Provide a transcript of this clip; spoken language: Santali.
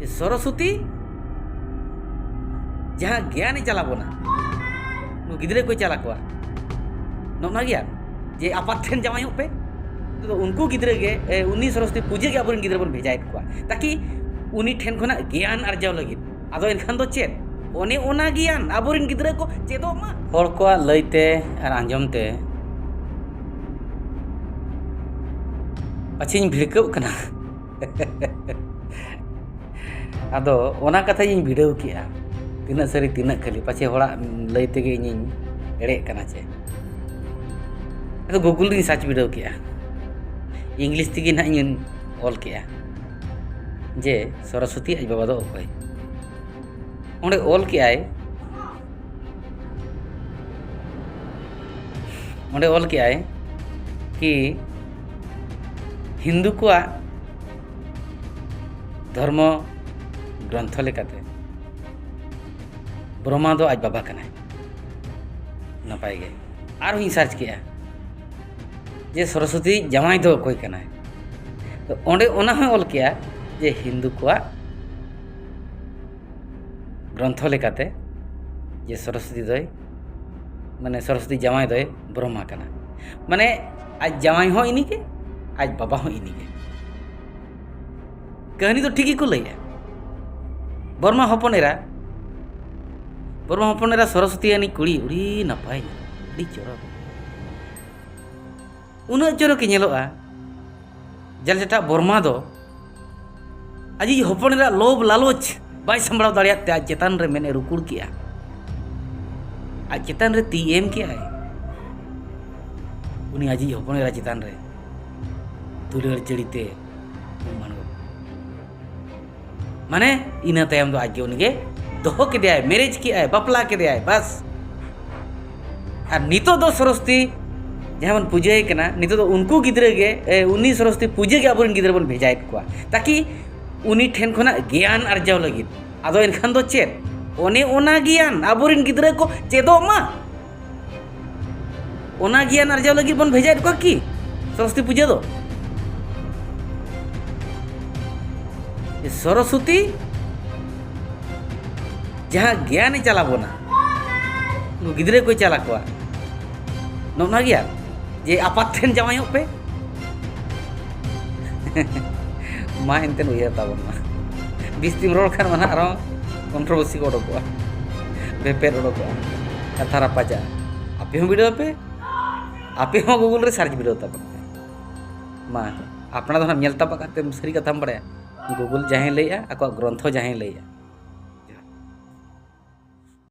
सरस्वती जहाँ ज्ञान चला बोना गिद्रे को चला को नौना ज्ञान जे आपात ठेन जमाई पे तो उनको गिद्रे के उन्नी सरस्वती पूजे के अपन गिद्रे बन भेजाए को ताकि उन्नी ठेन खना ज्ञान अर्जाव लगी आदो इनखान दो चेत ओने ओना ज्ञान आबोरिन गिद्रे को चेदो मा हर को लईते और आंजमते पाछिन भिड़कव कना आदो ओना कथा इन भिड़ाव किया तीना सारी तीना खाली पाछे होड़ा लईते गे इन एड़े कना चे आदो गूगल री सर्च भिड़ाव किया इंग्लिश तेगे ना इन ऑल किया जे सरस्वती आज बाबा दो अकय ओंडे ऑल किया ओंडे ऑल किया कि हिंदू को धर्म ग्रंथ लेकाते ब्रह्मा दो आज बाबा कना नपाय गे आर ही सर्च किया जे सरस्वती जमाई दो कोई कना तो ओंडे ओना हो ऑल किया जे हिंदू को ग्रंथ लेकाते जे सरस्वती दय माने सरस्वती जमाई दय ब्रह्मा कना माने आज जमाई हो इनी के आज बाबा हो इनी के कहानी तो ठीक ही को लैया बर्मा हपनेरा सरस्वती आनी कुड़ी उड़ी नपाय उड़ी चोरक उना चोरक के नेलोआ जल जेटा बर्मा दो आज हपनेरा लोभ लालच बाय संभाव दाड़ियाते आज चेतान रे मेने रुकुड़ किया आज चेतान रे ती एम किया उनी आज हपनेरा चेतान रे दुलर जड़ीते माने इना तायम दो आज उनगे दोहो के दिया मैरिज किया बापला के दिया बस और नितो दो सरस्वती जहाँ बन पूजे कना नितो दो उनको गिद्रे गे उन्नी सरस्वती पूजे के अपन गिद्रे बन भेजाए को ताकि उनी ठेन खना ज्ञान अर्जाव लगी आदो इनखान दो चेत ओने ओना ज्ञान आबोरिन गिद्रे को चेदो मा ओना ज्ञान अर्जाव लगी बन भेजाए को की सरस्वती पूजा दो सरस्वती जहाँ ज्ञान चला बोना गिद्रे को चला को नौना ज्ञान जे आपात ठेन जमाई पे मा एनते उया ताबना बिस्तिम रोड खान मना आरो कंट्रोवर्सी को ओडोको बेपेर ओडोको कथा रापाजा आपे हो वीडियो आपे हो गूगल रे सर्च वीडियो ताबना मा अपना तो हम नेलता पकाते सरी कथाम बड़े गूगल जहाँ लैया आको ग्रंथ जहाँ लैया